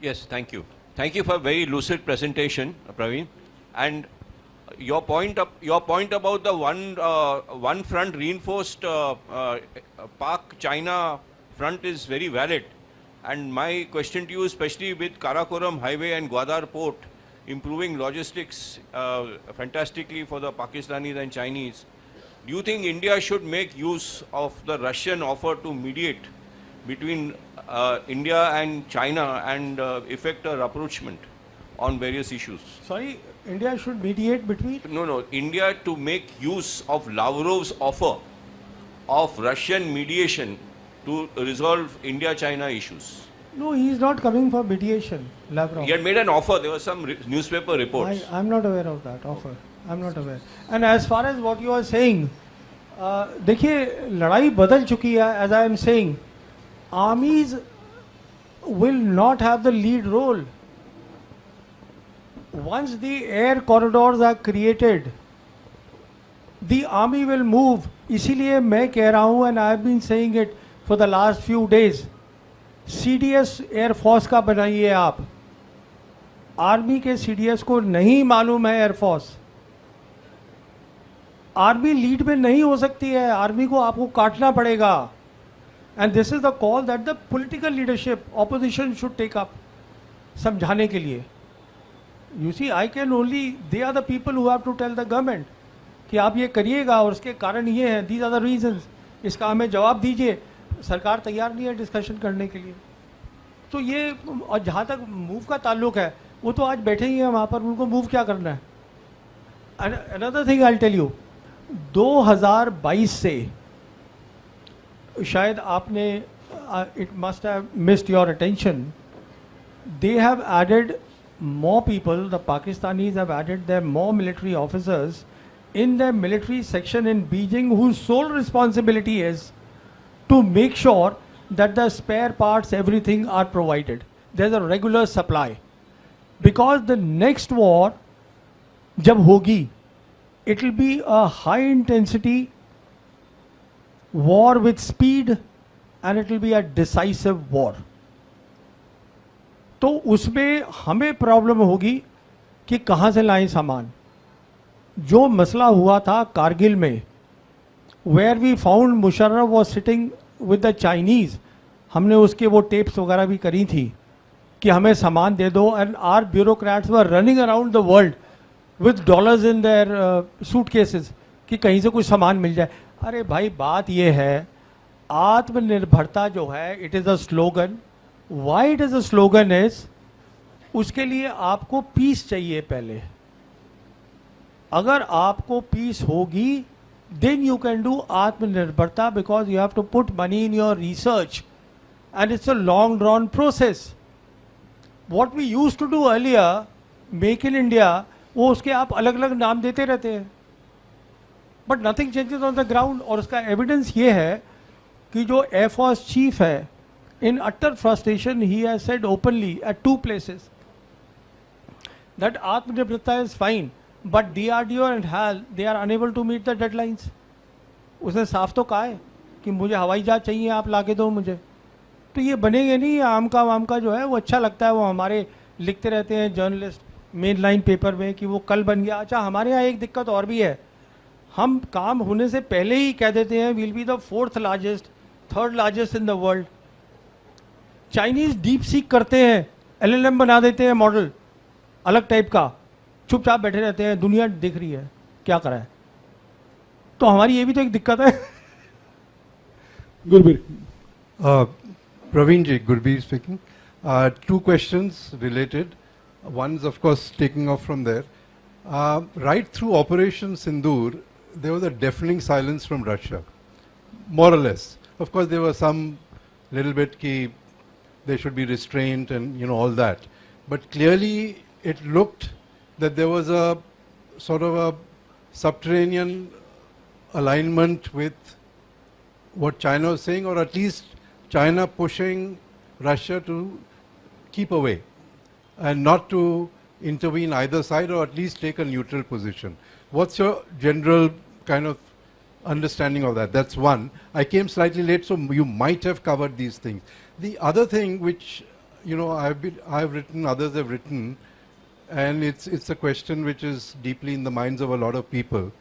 Yes, thank you. Thank you for a very lucid presentation, Praveen. And your point about the one front reinforced Pak China front is very valid. And my question to you, especially with Karakoram Highway and Gwadar Port improving logistics fantastically for the Pakistanis and Chinese, do you think India should make use of the Russian offer to mediate between India and China and effect a rapprochement on various issues? Sorry, India should mediate between? No, India to make use of Lavrov's offer of Russian mediation to resolve India-China issues. No, he is not coming for mediation, Lavrov. He had made an offer. There were some newspaper reports. I'm not aware of that offer. I'm not aware. And as far as what you are saying, देखिए लड़ाई बदल चुकी है. As I am saying, armies will not have the lead role. Once the air corridors are created, the army will move. इसीलिए मैं कह रहा हूँ, and I have been saying it for the last few days, CDS air force का बनाइए आप. Army के CDS को नहीं मालूम है एयर फोर्स. आर्मी लीड में नहीं हो सकती है. आर्मी को आपको काटना पड़ेगा. And this is the call that the political leadership opposition should take up, समझाने के लिए. You see, I can only, they are the people who have to tell the government कि आप ये करिएगा और उसके कारण ये हैं, दीज आर द रीजंस, इसका हमें जवाब दीजिए. सरकार तैयार नहीं है डिस्कशन करने के लिए. तो ये, और जहाँ तक मूव का ताल्लुक है, वो तो आज बैठे ही हैं वहाँ पर, उनको मूव क्या करना है. Another thing I will tell you, 2022 से शायद आपने, it must have missed your attention, they have added more people, the Pakistanis have added their more military officers in their military section in Beijing, whose sole responsibility is to make sure that the spare parts, everything are provided. There's a regular supply. Because the next war, jab hogi, it will be a high intensity war with speed, and it will be a decisive war. तो उसमें हमें problem होगी कि कहाँ से लाएं सामान. जो मसला हुआ था कारगिल में, where we found Musharraf was sitting with the Chinese, हमने उसके वो टेप्स वगैरह भी करी थी कि हमें सामान दे दो. And our bureaucrats were running around the world with dollars in their suitcases कि कहीं से कुछ सामान मिल जाए. अरे भाई, बात ये है, आत्मनिर्भरता जो है, it is a slogan. Why it is a slogan is, उसके लिए आपको पीस चाहिए पहले. अगर आपको पीस होगी, देन यू कैन डू आत्मनिर्भरता, because you have to put money in your research and it's a long drawn process. What we use to do earlier, make in India, वो उसके आप अलग अलग नाम देते रहते हैं, but nothing changes on the ground. और उसका एविडेंस ये है कि जो एयरफोर्स चीफ है, in utter frustration, he has said openly at 2 places that Atmanirbharta is fine, but DRDO and HAL, they are unable to meet the deadlines. उसने साफ तो कहा है कि मुझे हवाई जहाज चाहिए, आप लाके दो मुझे. तो ये बनेंगे नहीं. आम का जो है वो अच्छा लगता है, वो हमारे लिखते रहते हैं जर्नलिस्ट मेन लाइन पेपर में कि वो कल बन गया. अच्छा, हमारे यहाँ एक दिक्कत और भी है, हम काम होने से पहले ही कह देते हैं will be the 4th largest, 3rd largest in the world. Chinese deep seek करते हैं, LLM बना देते हैं मॉडल अलग टाइप का, चुपचाप बैठे रहते हैं, दुनिया देख रही है क्या करा है. तो हमारी ये भी तो एक दिक्कत है. Gurbir. Praveen ji, Gurbir speaking. 2 questions related. One's of course taking off from there. Right through Operation Sindoor, there was a deafening silence from Russia, more or less. Of course, there was some little bit ki they should be restrained and all that. But clearly it looked that there was a sort of a subterranean alignment with what China was saying, or at least China pushing Russia to keep away and not to intervene either side, or at least take a neutral position. What's your general kind of understanding of that? That's one. I came slightly late, so you might have covered these things. The other thing which I've written, others have written, and it's a question which is deeply in the minds of a lot of people.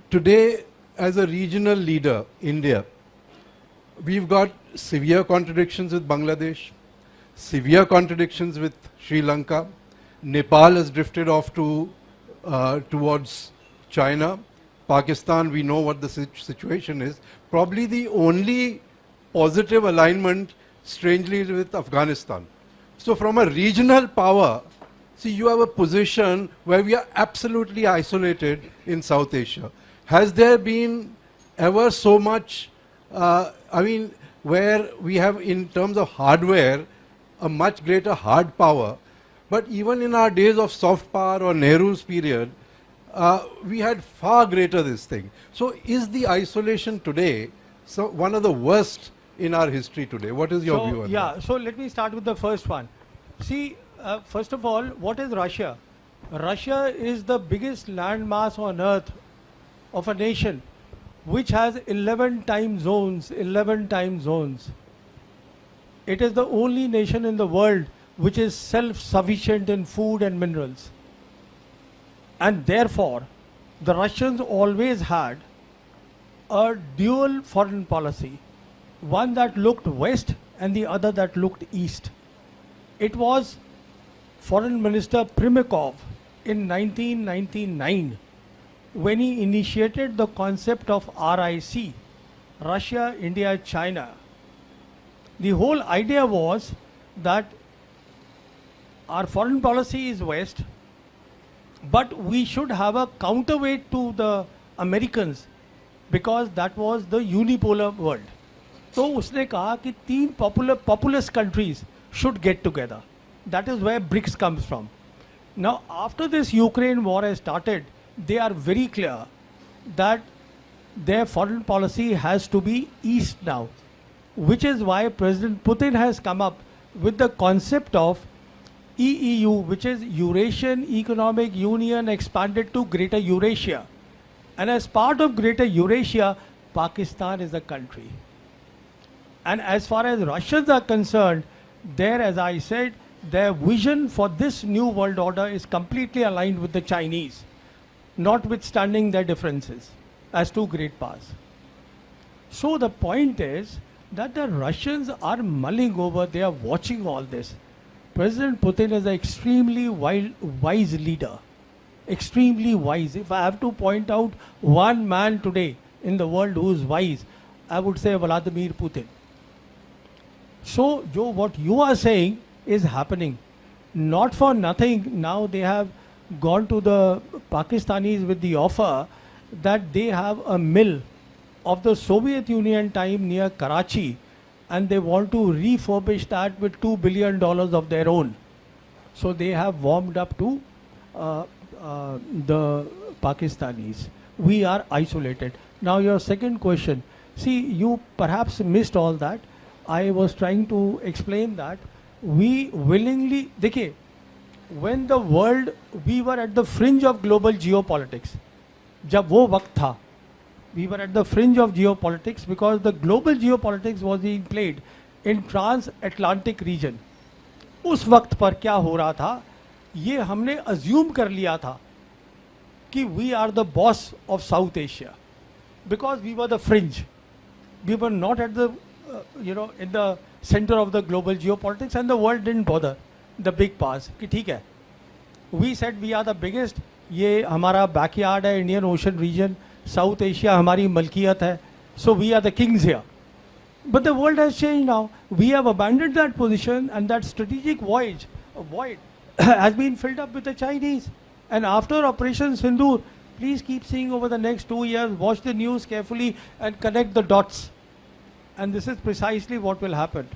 Today, as a regional leader, India, we've got severe contradictions with Bangladesh, severe contradictions with Sri Lanka. Nepal has drifted off towards China. Pakistan, we know what the situation is. Probably the only positive alignment, strangely, is with Afghanistan. So from a regional power, see, you have a position where we are absolutely isolated in South Asia. Has there been ever so much, where we have, in terms of hardware, a much greater hard power, but even in our days of soft power or Nehru's period, we had far greater this thing. So is the isolation today one of the worst in our history today? What is your view on that? So let me start with the first one. See, first of all, what is Russia? Russia is the biggest landmass on earth of a nation which has 11 time zones, 11 time zones. It is the only nation in the world which is self-sufficient in food and minerals. And therefore, the Russians always had a dual foreign policy, one that looked west and the other that looked east. It was Foreign Minister Primakov in 1999 when he initiated the concept of RIC, Russia, India, China. The whole idea was that our foreign policy is west, but we should have a counterweight to the Americans because that was the unipolar world. So उसने कहा कि तीन populous countries should get together. That is where BRICS comes from. Now after this Ukraine war has started, they are very clear that their foreign policy has to be east now, which is why President Putin has come up with the concept of EEU, which is Eurasian Economic Union expanded to Greater Eurasia. And as part of Greater Eurasia, Pakistan is a country. And as far as Russians are concerned, there, as I said, their vision for this new world order is completely aligned with the Chinese, notwithstanding their differences as two great powers. So the point is that the Russians are mulling over, they are watching all this. President Putin is an extremely wise leader, extremely wise. If I have to point out one man today in the world who is wise, I would say Vladimir Putin. So, Joe, what you are saying is happening. Not for nothing, now they have gone to the Pakistanis with the offer that they have a mill of the Soviet Union time near Karachi, and they want to refurbish that with $2 billion of their own. So they have warmed up to the Pakistanis. We are isolated. Now your second question. See, you perhaps missed all that. I was trying to explain that we willingly, देखिए, when the world, we were at the fringe of global geopolitics. जब वो वक्त था, we were at the fringe of geopolitics because the global geopolitics was being played in trans-Atlantic region. उस वक्त पर क्या हो रहा था, ये हमने assume कर लिया था कि we are the boss of South Asia because we were the fringe. We were not at the, in the center of the global geopolitics, and the world didn't bother the big powers कि ठीक है. We said we are the biggest. ये हमारा backyard है, Indian Ocean region. South Asia हमारी मलकियत है. So we are the kings here. But the world has changed now. We have abandoned that position, and that strategic void has been filled up with the Chinese. And after Operation Sindoor, please keep seeing over the next 2 years, watch the news carefully and connect the dots. And this is precisely what will happen.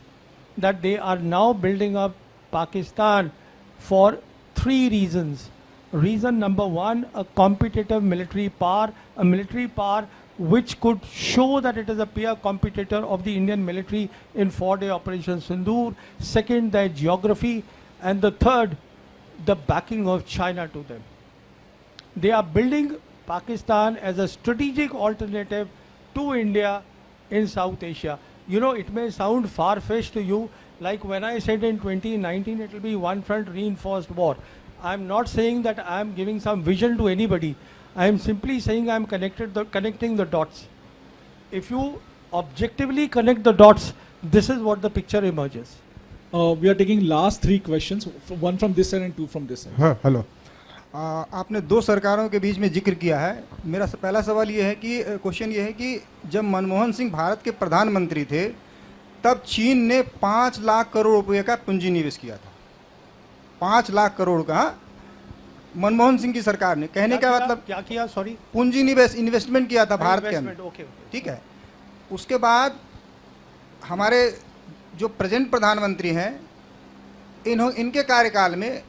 That they are now building up Pakistan for 3 reasons. Reason number 1, a competitive military power, a military power which could show that it is a peer competitor of the Indian military in 4-day Operation Sindoor. Second, their geography. And the third, the backing of China to them. They are building Pakistan as a strategic alternative to India in South Asia. You know, it may sound far-fetched to you Like when I said in 2019 it will be one front reinforced war. I am not saying that I am giving some vision to anybody. I am simply saying I am connecting the dots. If you objectively connect the dots, this is what the picture emerges. We are taking last 3 questions, one from this side and 2 from this side. हाँ hello. आपने 2 सरकारों के बीच में जिक्र किया है। मेरा पहला सवाल ये है कि क्वेश्चन ये है कि जब मनमोहन सिंह भारत के प्रधानमंत्री थे तब चीन ने 5 लाख करोड़ रुपए का पूंजी निवेश किया था। 5 लाख करोड़ का मनमोहन सिंह की सरकार ने, कहने का मतलब क्या किया? सॉरी, पूंजी निवेश इन्वेस्टमेंट किया था भारत के अंदर। ओके, ठीक है। उसके बाद हमारे जो प्रेजेंट प्रधानमंत्री हैं इनके कार्यकाल में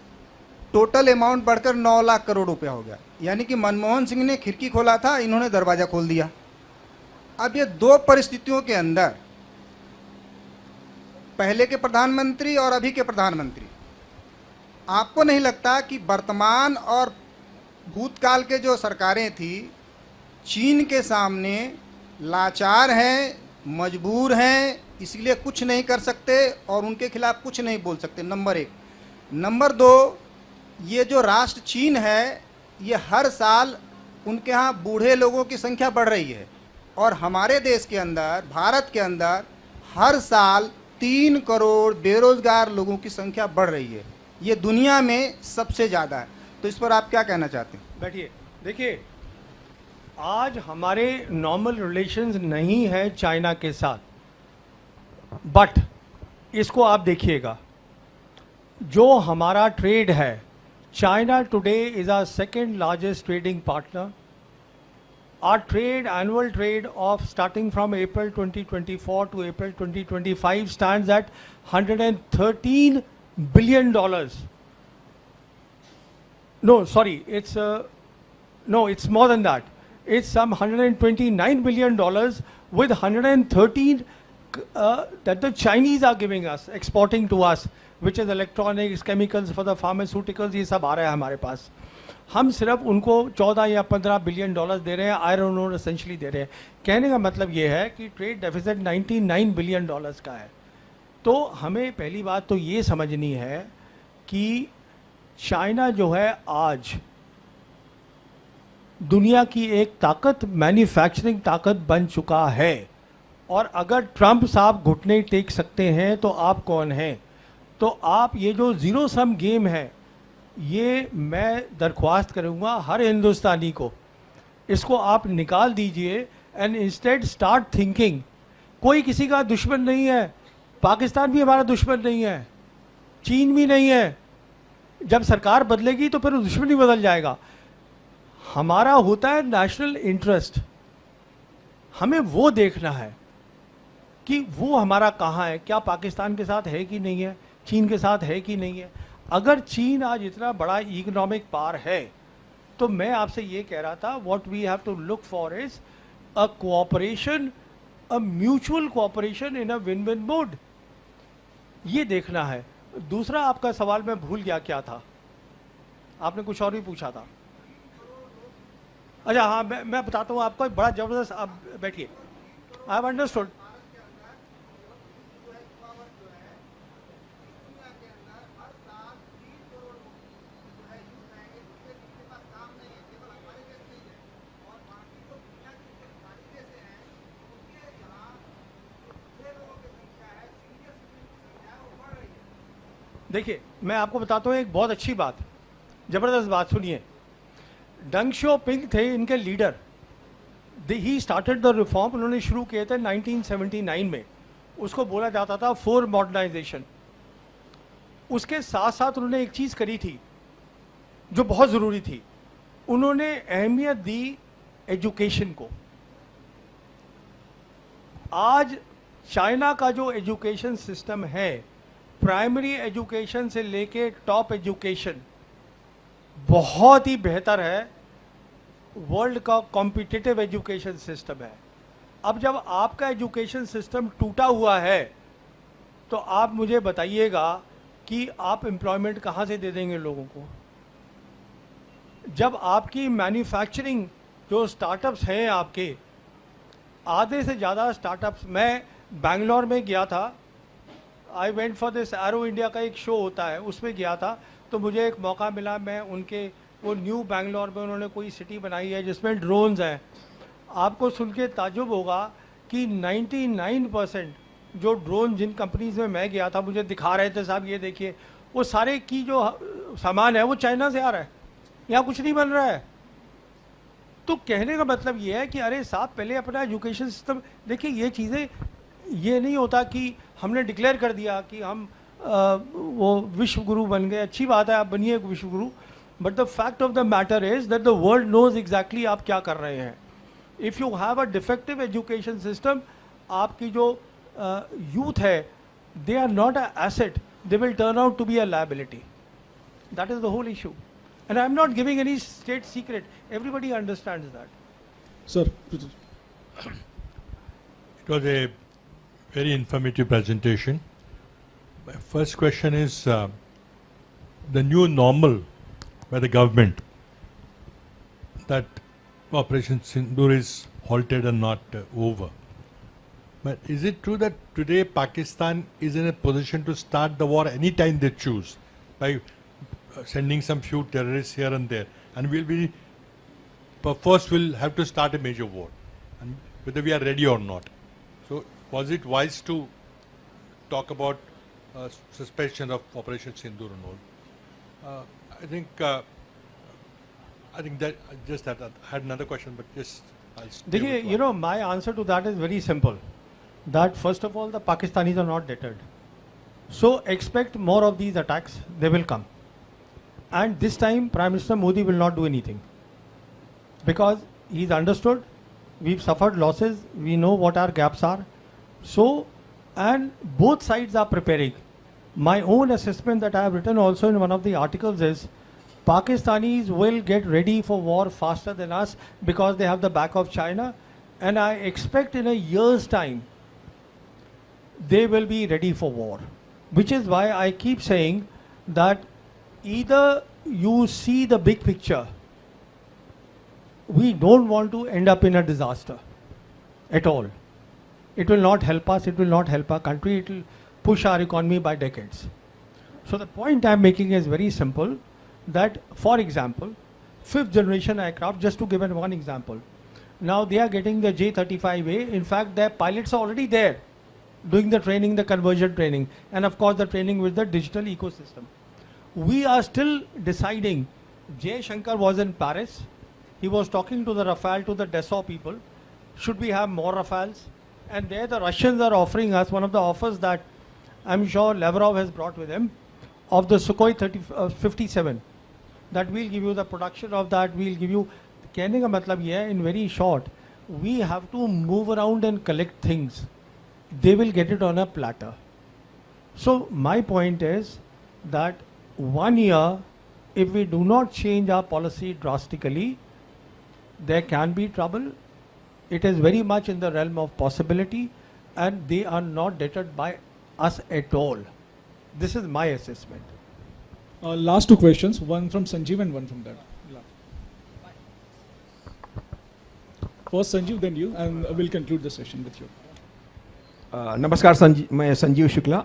टोटल अमाउंट बढ़कर 9 लाख करोड़ रुपया हो गया। यानी कि मनमोहन सिंह ने खिड़की खोला था, इन्होंने दरवाज़ा खोल दिया। अब ये 2 परिस्थितियों के अंदर, पहले के प्रधानमंत्री और अभी के प्रधानमंत्री, आपको नहीं लगता कि वर्तमान और भूतकाल के जो सरकारें थी चीन के सामने लाचार हैं, मजबूर हैं, इसलिए कुछ नहीं कर सकते और उनके खिलाफ कुछ नहीं बोल सकते? नंबर 1। नंबर 2, ये जो राष्ट्र चीन है ये हर साल उनके यहाँ बूढ़े लोगों की संख्या बढ़ रही है और हमारे देश के अंदर, भारत के अंदर हर साल 3 करोड़ बेरोजगार लोगों की संख्या बढ़ रही है। ये दुनिया में सबसे ज़्यादा है। तो इस पर आप क्या कहना चाहते हैं? बैठिए। देखिए, आज हमारे नॉर्मल रिलेशंस नहीं है चाइना के साथ, बट इसको आप देखिएगा, जो हमारा ट्रेड है, China today is our second largest trading partner. Our trade, annual trade of starting from April 2024 to April 2025 stands at $113 billion. No, sorry, it's it's more than that. It's some $129 billion with 113 that the Chinese are giving us, exporting to us, which is electronics, chemicals for the pharmaceuticals. ये सब आ रहा है हमारे पास. हम सिर्फ उनको 14 या 15 billion dollar दे रहे हैं, आयरन ओर एसेंशियली दे रहे हैं. कहने का मतलब ये है कि ट्रेड डेफिसिट 99 बिलियन डॉलर्स का है. तो हमें पहली बात तो ये समझनी है कि चाइना जो है आज दुनिया की एक ताकत, मैन्युफैक्चरिंग ताकत बन चुका है. और अगर ट्रंप साहब घुटने टेक सकते हैं तो आप कौन हैं? तो आप ये जो ज़ीरो सम गेम है, ये मैं दरख्वास्त करूँगा हर हिंदुस्तानी को, इसको आप निकाल दीजिए एंड इंस्टेड स्टार्ट थिंकिंग. कोई किसी का दुश्मन नहीं है. पाकिस्तान भी हमारा दुश्मन नहीं है, चीन भी नहीं है. जब सरकार बदलेगी तो फिर दुश्मन ही बदल जाएगा. हमारा होता है नेशनल इंटरेस्ट. हमें वो देखना है कि वो हमारा कहाँ है, क्या पाकिस्तान के साथ है कि नहीं है, चीन के साथ है कि नहीं है. अगर चीन आज इतना बड़ा इकोनॉमिक पावर है तो मैं आपसे ये कह रहा था, what we have to look for is a cooperation, a mutual cooperation in a win win mode. ये देखना है. दूसरा आपका सवाल मैं भूल गया क्या था, आपने कुछ और भी पूछा था. अच्छा हाँ, मैं बताता हूँ आपको, बड़ा जबरदस्त. आप बैठिए. I have understood. देखिए, मैं आपको बताता हूँ एक बहुत अच्छी बात, ज़बरदस्त बात. सुनिए, डंग शियाओपिंग थे इनके leader. He started the reform. उन्होंने शुरू किए थे 1979 में. उसको बोला जाता था फोर मॉडर्नाइजेशन. उसके साथ साथ उन्होंने एक चीज़ करी थी जो बहुत ज़रूरी थी. उन्होंने अहमियत दी एजुकेशन को. आज चाइना का जो एजुकेशन सिस्टम है, प्राइमरी एजुकेशन से लेके टॉप एजुकेशन, बहुत ही बेहतर है. वर्ल्ड का कॉम्पिटिटिव एजुकेशन सिस्टम है. अब जब आपका एजुकेशन सिस्टम टूटा हुआ है तो आप मुझे बताइएगा कि आप एम्प्लॉयमेंट कहाँ से दे देंगे लोगों को. जब आपकी मैन्युफैक्चरिंग जो स्टार्टअप्स हैं आपके, आधे से ज़्यादा स्टार्टअप्स, मैं बेंगलोर में गया था I went for this arrow India का एक शो होता है, उसमें गया था, तो मुझे एक मौका मिला, मैं उनके वो न्यू बैंगलोर में उन्होंने कोई सिटी बनाई है जिसमें ड्रोन्स हैं। आपको सुन के ताज्जुब होगा कि 99% जो ड्रोन जिन कंपनीज में मैं गया था मुझे दिखा रहे थे, साहब ये देखिए, वो सारे की जो सामान है वो चाइना से आ रहा है, यहाँ कुछ नहीं बन रहा है। तो कहने का मतलब ये है कि अरे साहब पहले अपना एजुकेशन सिस्टम देखिए। ये चीज़ें, ये नहीं होता कि हमने डिक्लेयर कर दिया कि हम वो विश्व गुरु बन गए, अच्छी बात है आप बनिए विश्व गुरु, but the fact of the matter is that the world knows exactly आप क्या कर रहे हैं। If you have a defective education system, आपकी जो यूथ है, they are not a asset, they will turn out to be a liability. That is the whole issue. And I am not giving any state secret. Everybody understands that. Sir, It was a very informative presentation. My first question is the new normal by the government that Operation Sindoor is halted and not over. But is it true that today Pakistan is in a position to start the war anytime they choose by sending some few terrorists here and there, and perforce will have to start a major war, and whether we are ready or not? So was it wise to talk about suspension of Operation Sindoor and all? I think that just that. I had another question, but just I'll stay देखिए, with you one. know, my answer to that is very simple. That first of all, the Pakistanis are not deterred. So expect more of these attacks. They will come. And this time, Prime Minister Modi will not do anything. Because he's understood, we've suffered losses, we know what our gaps are. So, and both sides are preparing. My own assessment that I have written also in one of the articles is, Pakistanis will get ready for war faster than us because they have the back of China. And I expect in a year's time, they will be ready for war. Which is why I keep saying that either you see the big picture. We don't want to end up in a disaster at all. It will not help us, it will not help our country, it will push our economy by decades. So the point I'm making is very simple, that for example, 5th generation aircraft, just to give one example, now they are getting the J-35A. In fact, their pilots are already there doing the training, the conversion training, and of course the training with the digital ecosystem. We are still deciding. Jay Shankar was in Paris. He was talking to the Rafale, to the Dassault people. Should we have more Rafales? And there the Russians are offering us one of the offers that I'm sure Lavrov has brought with him, of the Sukhoi 57, that we'll give you the production of that, we'll give you. कहने का मतलब ये है, in very short, we have to move around and collect things. They will get it on a platter. So my point is that 1 year, if we do not change our policy drastically, there can be trouble. It is very much in the realm of possibility, and they are not deterred by us at all. This is my assessment. last two questions, one from Sanjeev and one from Dad. First Sanjeev, then you, and we'll conclude the session with you. नमस्कार, मैं संजीव शुक्ला।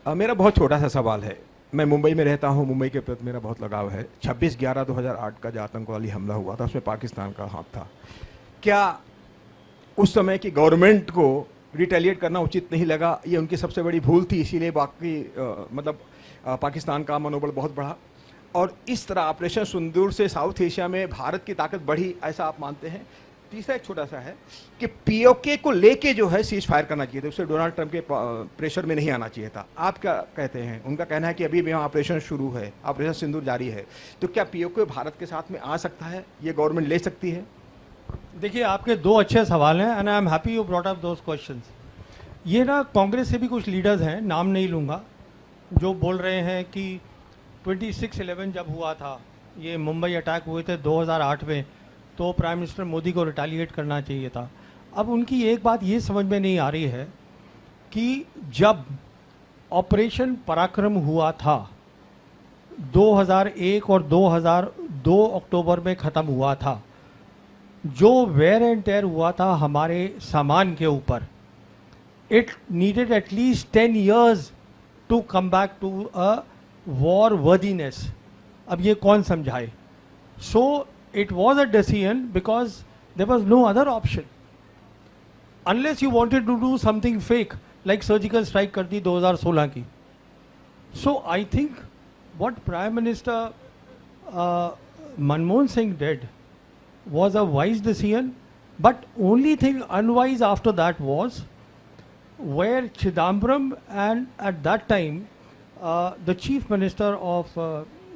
मेरा बहुत छोटा सा सवाल है। मैं मुंबई में रहता हूं, मुंबई के प्रति मेरा बहुत लगाव है। 26/11/2008 का जो आतंकवादी हमला हुआ था, उसमें पाकिस्तान का हाथ था। क्या उस समय की गवर्नमेंट को रिटेलिएट करना उचित नहीं लगा? ये उनकी सबसे बड़ी भूल थी, इसीलिए पाकिस्तान का मनोबल बहुत बढ़ा। और इस तरह ऑपरेशन सिंदूर से साउथ एशिया में भारत की ताकत बढ़ी, ऐसा आप मानते हैं? तीसरा एक छोटा सा है कि पीओके को लेके जो है सीज फायर करना चाहिए था, उससे डोनाल्ड ट्रंप के प्रेशर में नहीं आना चाहिए था। आप क्या कहते हैं? उनका कहना है कि अभी भी ऑपरेशन शुरू है, ऑपरेशन सिंदूर जारी है, तो क्या पीओके भारत के साथ में आ सकता है? ये गवर्नमेंट ले सकती है? देखिए, आपके दो अच्छे सवाल हैं, and I am happy you brought up those questions. ये ना कांग्रेस से भी कुछ लीडर्स हैं, नाम नहीं लूँगा, जो बोल रहे हैं कि 26/11 जब हुआ था, ये मुंबई अटैक हुए थे 2008 में, तो प्राइम मिनिस्टर मोदी को रिटेलिएट करना चाहिए था। अब उनकी एक बात ये समझ में नहीं आ रही है कि जब ऑपरेशन पराक्रम हुआ था 2001 और 2002 अक्टूबर में ख़त्म हुआ था, जो वेयर एंड टेयर हुआ था हमारे सामान के ऊपर, it needed at least 10 years to come back to a war worthiness. अब ये कौन समझाए? So it was a decision because there was no other option. Unless you wanted to do something fake, like surgical strike कर दी 2016 की. So I think what Prime Minister Manmohan Singh did was a wise decision, but only thing unwise after that was where Chidambaram and at that time the Chief Minister of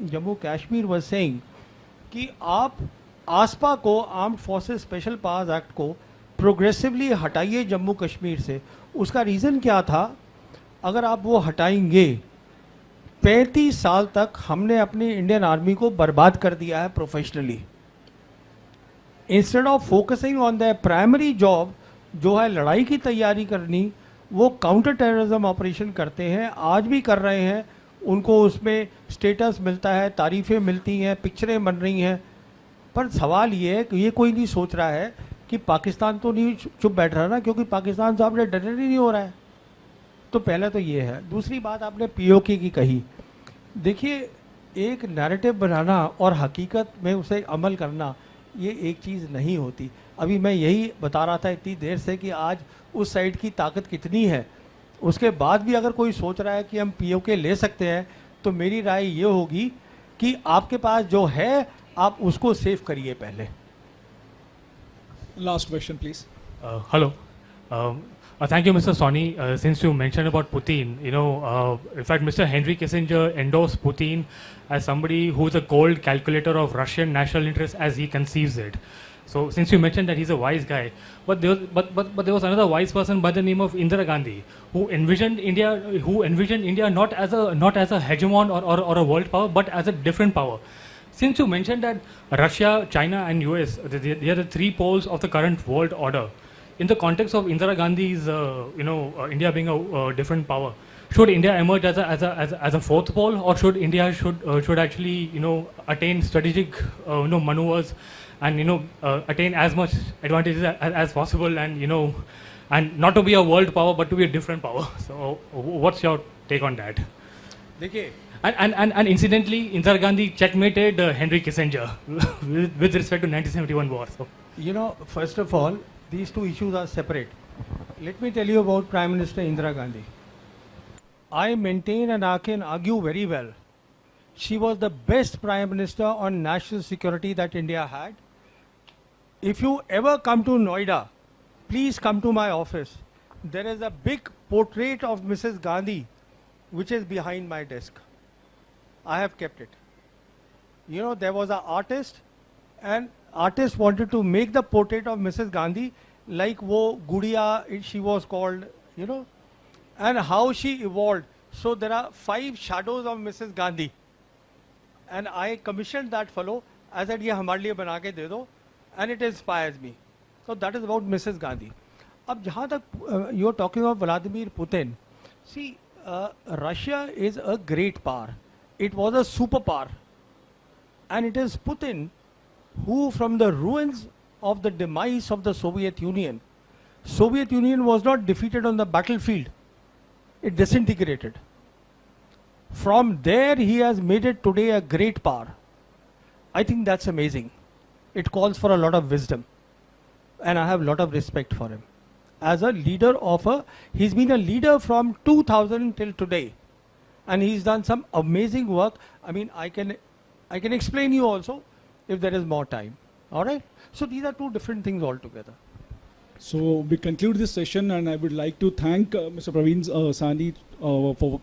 Jammu Kashmir was saying कि आप आसपा को armed forces special powers act को progressively हटाइए जम्मू कश्मीर से. उसका reason क्या था? अगर आप वो हटाएंगे, 35 साल तक हमने अपनी इंडियन आर्मी को बर्बाद कर दिया है professionally. Instead of focusing on the primary job जो है लड़ाई की तैयारी करनी, वो काउंटर टेररिज्म ऑपरेशन करते हैं, आज भी कर रहे हैं. उनको उसमें स्टेटस मिलता है, तारीफ़ें मिलती हैं, पिक्चरें बन रही हैं. पर सवाल ये है कि ये कोई नहीं सोच रहा है कि पाकिस्तान तो नहीं चुप बैठ रहा ना, क्योंकि पाकिस्तान से आपने डर ही नहीं हो रहा है. तो पहले तो ये है. दूसरी बात आपने पीओके की कही. देखिए, एक नैरेटिव बनाना और हकीकत में उसे अमल करना ये एक चीज़ नहीं होती. अभी मैं यही बता रहा था इतनी देर से कि आज उस साइड की ताकत कितनी है. उसके बाद भी अगर कोई सोच रहा है कि हम पीओके ले सकते हैं, तो मेरी राय ये होगी कि आपके पास जो है आप उसको सेव करिए पहले. Last question, please. Hello. Thank you, Mr. Soni. Since you mentioned about Putin, in fact, Mr. Henry Kissinger endorsed Putin as somebody who's a cold calculator of Russian national interest as he conceives it. So, since you mentioned that he's a wise guy, but there was another wise person by the name of Indira Gandhi who envisioned India not as a hegemon or a world power, but as a different power. Since you mentioned that Russia, China, and US, they are the three poles of the current world order. In the context of Indira Gandhi's, India being a different power, should India emerge as a fourth pole, or should India should actually attain strategic maneuvers and attain as much advantages as possible, and not to be a world power but to be a different power? So what's your take on that? देखिए, And incidentally, Indira Gandhi checkmated Henry Kissinger with respect to 1971 war. So. First of all, these two issues are separate. Let me tell you about Prime Minister Indira Gandhi. I maintain and I can argue very well. She was the best Prime Minister on national security that India had. If you ever come to Noida, please come to my office. There is a big portrait of Mrs. Gandhi which is behind my desk. I have kept it. There was an artist, and artist wanted to make the portrait of Mrs. Gandhi like wo Gudiya, she was called, and how she evolved. So there are 5 shadows of Mrs. Gandhi. And I commissioned that fellow. I said, ये हमारे लिए बना के दे दो, and it inspires me. So that is about Mrs. Gandhi. अब जहाँ तक you are talking of Vladimir Putin, see, Russia is a great power. It was a superpower, and it is Putin who, from the ruins of the demise of the Soviet Union was not defeated on the battlefield. It disintegrated. From there, he has made it today a great power. I think that's amazing. It calls for a lot of wisdom, and I have a lot of respect for him. As a leader he's been a leader from 2000 till today, and he's done some amazing work. I mean, I can explain you also if there is more time. All right? So these are two different things altogether. So we conclude this session, and I would like to thank Mr. Praveen Sani for